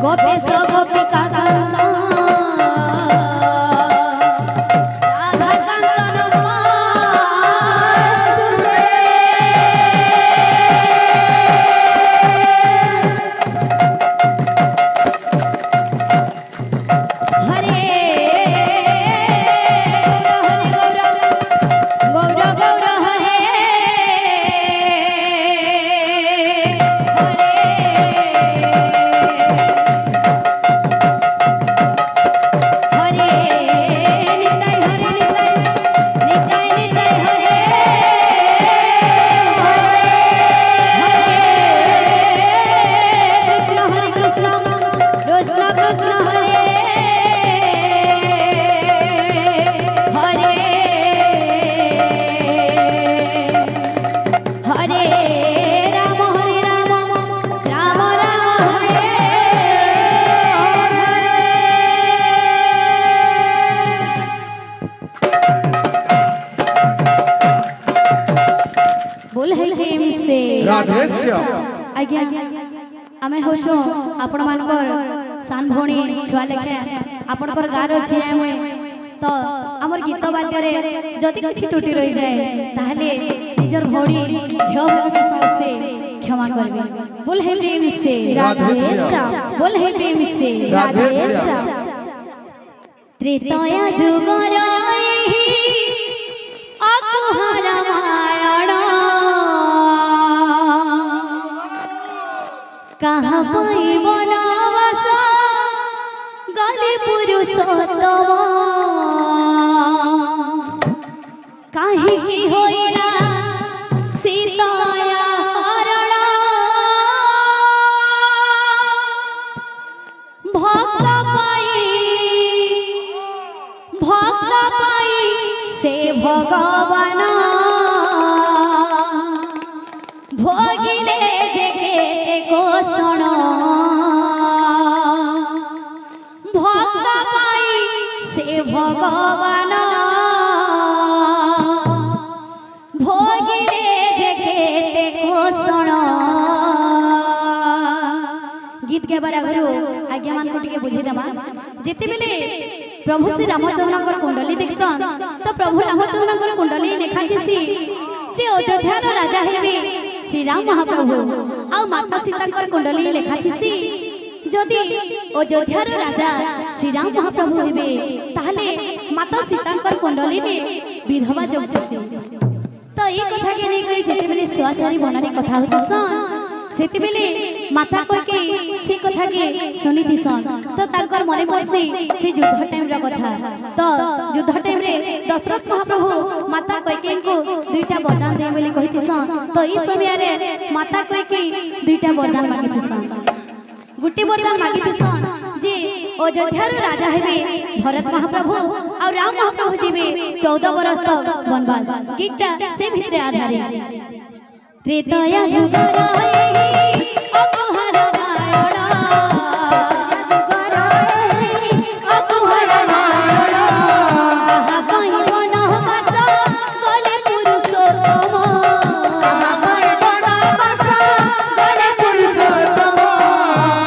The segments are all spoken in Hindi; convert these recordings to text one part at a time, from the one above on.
गोपेश गोपिका कांता राधा कांता नमस्ते हरे गौर गौर हरे राधेश्य आज्ञा आमे होशो आपण मानकर सान भणी छुआ लेखे आपणकर गार अछि आमे तो हमर गीत वाद्य रे जति किछि टूटी रहि जाय ताहले निजर भणी झियो के समस्ते क्षमा करबे बोल हे प्रेम से राधेश्य बोल हे प्रेम से राधेश्य त्रेतया जुगर अकुहर मायण कहाँ पाई बनवास गले पुरुषोत्तम काहे की होइला सीताया हरण भक्त पाई से भगवान भोगिले जे केते कोसण भक्त पाई से भगवान भोगिले जे केते कोसण गीत के बारे गुरु आज्ञा मान को टिके बुझे देबा जेते बेले प्रभु श्री रामचंद्रकर कुंडली देखसन तो प्रभु रामचंद्रकर कुंडली लेखा थिसी जे अयोध्यार राजा हेबे श्री राम महाप्रभु आ माता सीताकर कुंडली लेखा थिसी जदि अयोध्यार राजा श्री राम महाप्रभु हेबे ताहले माता सीताकर कुंडली रे विधवा जोगथिसी तो ए कथा के नै करी जेते बेले सुआसारी बनानी कथा होतसन सेते बेले माता कोई के से कथा के सुनी थिसन तो ताकर मने पड़सी से युद्ध टाइम रा कथा तो युद्ध टाइम रे दशरथ महाप्रभु माता कोई को दुईटा वरदान दे बोली कहिथिसन तो ई समय रे माता कोई के दुईटा वरदान मागिथिसन गुटी वरदान मागिथिसन जे अयोध्यार राजा हेबे भरत महाप्रभु और राम महाप्रभु जीवे 14 बरस तक वनवास गीतटा से भितरे आधारित त्रेतया जुगर अकुहर मायण अकुहर मायण कहाँ पाई बनवास गले पुरुषोत्तम कहाँ पाई बनवास गले पुरुषोत्तम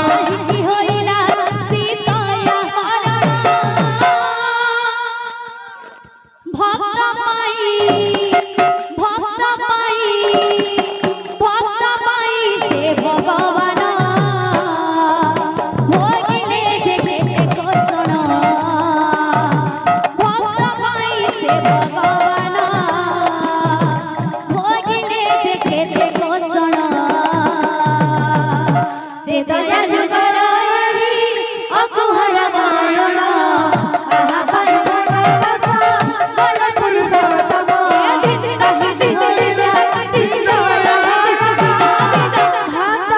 काहे की होइला सीताया हरण भक्त पाई से भगवान भोगिले जे केते कोसण भक्त पाई से भगवान भोगिले जे केते कोसण त्रेतया जुगर अकुहर मायण कहाँ पाई बनवास गले पुरुषोत्तम भक्त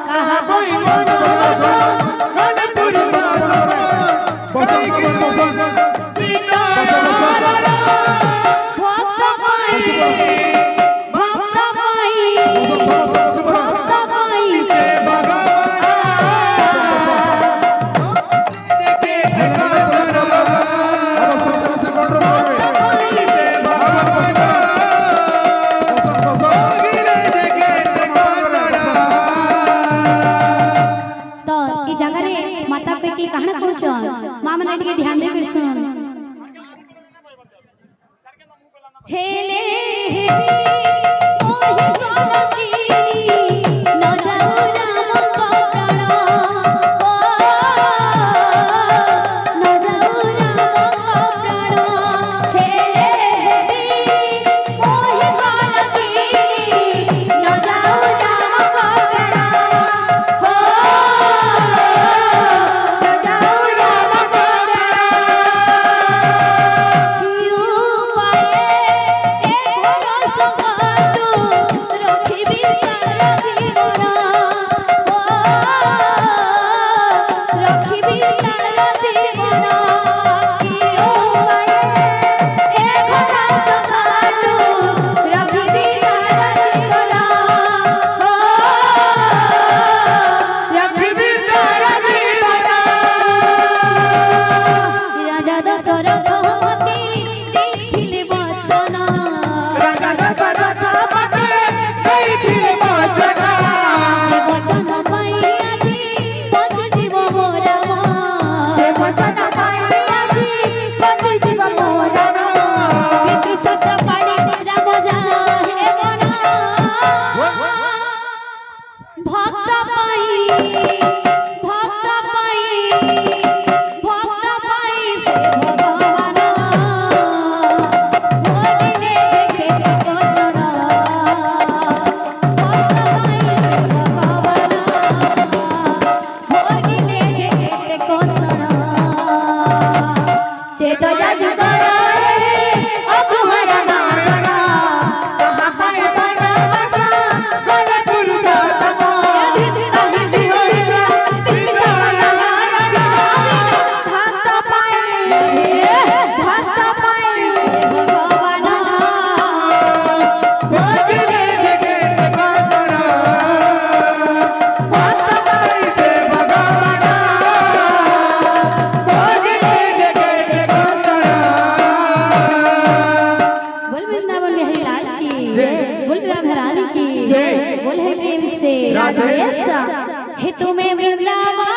कहाँ कोई मन बसा गले पुरुषोत्तम सीताराम भक्त माई से तो ई जगह रे माता को की कहना कहछन मां मने टिके ध्यान दे कर सुन हेले हेले ओही गलती न जाऊ राम को प्राण ओ न जाऊ राम को प्राण हेले हेले ओही गलती न जाऊ राम को प्राण हो न जाऊ राम को कियो पाए ए घर संकटु रखिबी तार जीवन ओ रखिबी तार जीवन कियो पाए ए घर संकटु रखिबी तार जीवन ओ रखिबी तार जीवन राजा दशरथ मती देखिले वचन राजा दशरथ मते ଦେଇଥିଲେ ବଚନ से वचन पाई आजी पहुँचीब मोर मन ସେ ବଚନ ପାଇ ଆଜି ପହଞ୍ଚିଯିବ ମୋର प्रीति सत पाणी राम जाहे गण भक्त पाई से भगवान बोलिले जे खेत कोसर भक्त पाई से भगवान बोलिले जे खेत कोसर ते दया जुगर अकुहर नारायण कहाँ पाए बनवासा गले पुरुषोत्तम कहीं भी होइला सीताराम भक्त पाए भगवान भोजने जगत कोसर भक्त पाए से भगवान भोजने जगत कोसर बोल वृंदावन बिहारी लाल की जय। बोल राधा रानी की जय। बोल है प्रेम से राधे हे तुम्हें वृंदावन